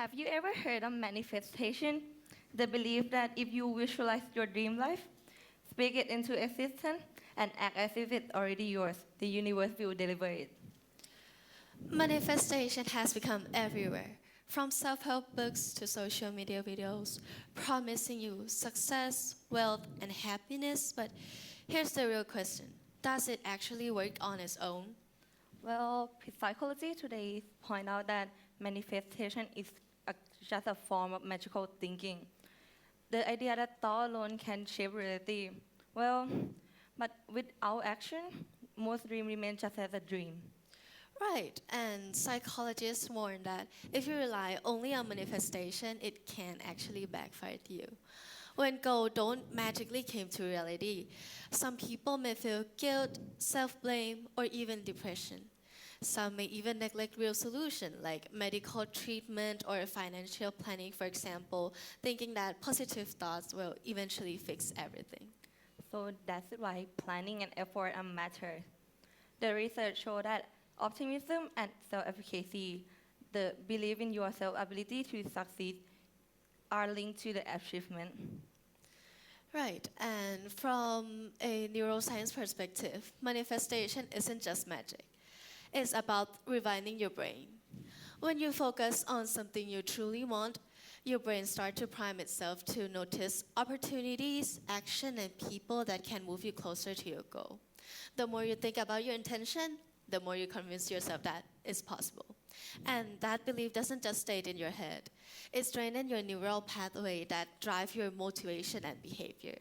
Have you ever heard of manifestation? The belief that if you visualize your dream life, speak it into existence, and act as if it's already yours, the universe will deliver it. Manifestation has become everywhere, from self-help books to social media videos, promising you success, wealth, and happiness. But here's the real question. Does it actually work on its own? Well, psychology today point out that manifestation is just a form of magical thinking. The idea that thought alone can shape reality. Well, but without action, most dreams remain just as a dream. Right, and psychologists warn that if you rely only on manifestation, it can actually backfire to you. When goals don't magically come to reality, some people may feel guilt, self-blame, or even depression. Some may even neglect real solutions like medical treatment or financial planning, for example, thinking that positive thoughts will eventually fix everything. So that's why planning and effort are matter. The research shows that optimism and self-efficacy, the belief in yourself ability to succeed, are linked to the achievement. Right, and from a neuroscience perspective, manifestation isn't just magic. It's about rewinding your brain. When you focus on something you truly want, your brain starts to prime itself to notice opportunities, action, and people that can move you closer to your goal. The more you think about your intention, the more you convince yourself that it's possible. And that belief doesn't just stay in your head. It strengthens your neural pathway that drive your motivation and behavior.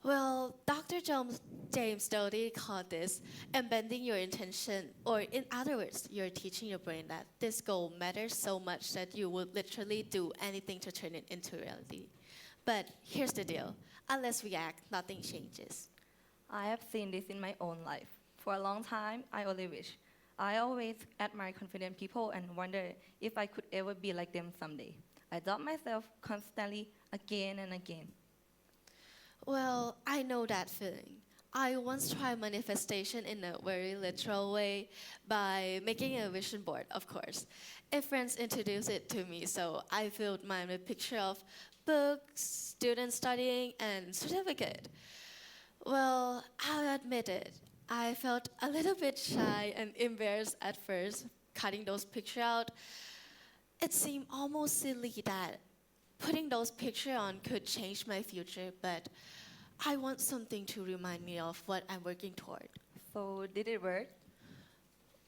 Well, Dr. James Doty called this embedding your intention, or in other words, you're teaching your brain that this goal matters so much that you would literally do anything to turn it into reality. But here's the deal, unless we act, nothing changes. I have seen this in my own life. For a long time, I always admire confident people and wonder if I could ever be like them someday. I doubt myself constantly again and again. Well, I know that feeling. I once tried manifestation in a very literal way by making a vision board, of course. A friend introduced it to me, so I filled mine with picture of books, students studying, and certificate. Well, I'll admit it. I felt a little bit shy and embarrassed at first, cutting those pictures out. It seemed almost silly that putting those pictures on could change my future, but I want something to remind me of what I'm working toward. So did it work?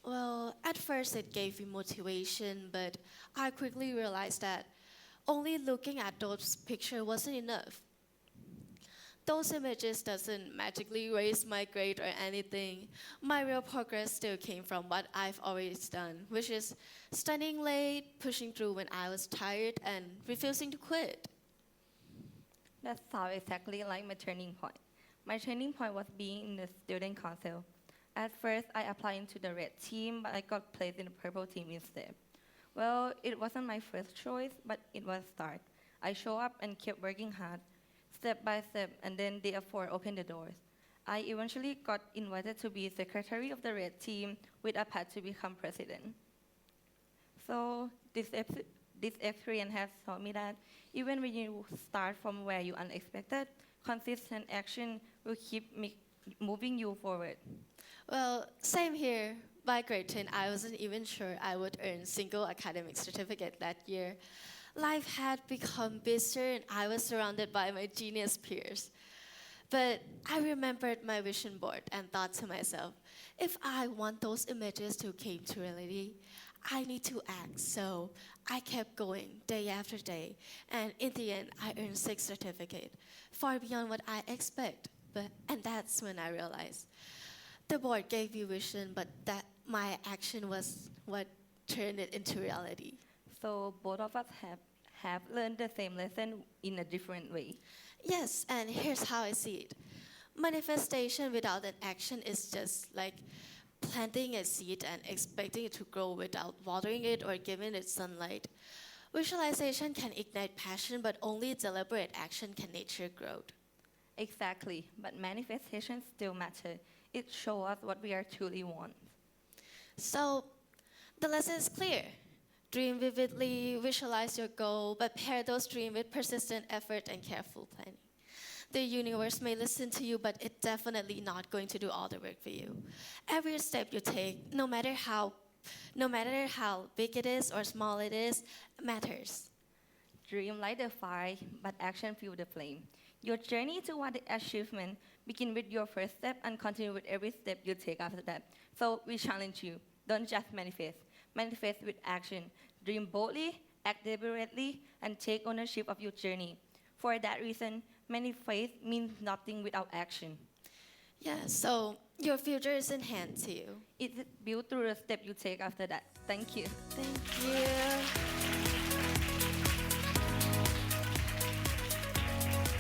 Well, at first it gave me motivation, but I quickly realized that only looking at those pictures wasn't enough. Those images doesn't magically raise my grade or anything. My real progress still came from what I've always done, which is studying late, pushing through when I was tired, and refusing to quit. That sounds exactly like my turning point. My turning point was being in the student council. At first, I applied into the red team, but I got placed in the purple team instead. Well, it wasn't my first choice, but it was a start. I showed up and kept working hard, step by step, and then the effort opened the doors. I eventually got invited to be secretary of the red team with a path to become president. So this experience has taught me that even when you start from where you unexpected, consistent action will keep moving you forward. Well, same here. By grade 10, I wasn't even sure I would earn single academic certificate that year. Life had become busier and I was surrounded by my genius peers. But I remembered my vision board and thought to myself, if I want those images to come to reality, I need to act. So I kept going day after day, and in the end, I earned 6 certificates, far beyond what I expect. And that's when I realized the board gave me vision, but that my action was what turned it into reality. So both of us have learned the same lesson in a different way. Yes, and here's how I see it. Manifestation without an action is just like planting a seed and expecting it to grow without watering it or giving it sunlight. Visualization can ignite passion, but only deliberate action can nurture growth. Exactly, but manifestations still matter. It shows us what we are truly want. So the lesson is clear. Dream vividly, visualize your goal, but pair those dreams with persistent effort and careful planning. The universe may listen to you, but it's definitely not going to do all the work for you. Every step you take, no matter how big it is or small it is, matters. Dream light the fire, but action fuel the flame. Your journey toward the achievement begin with your first step and continue with every step you take after that. So we challenge you, don't just manifest. Manifest with action. Dream boldly, act deliberately, and take ownership of your journey. For that reason, manifest means nothing without action. Yeah, so your future is in hand to you. It's built through the step you take after that. Thank you. Thank you.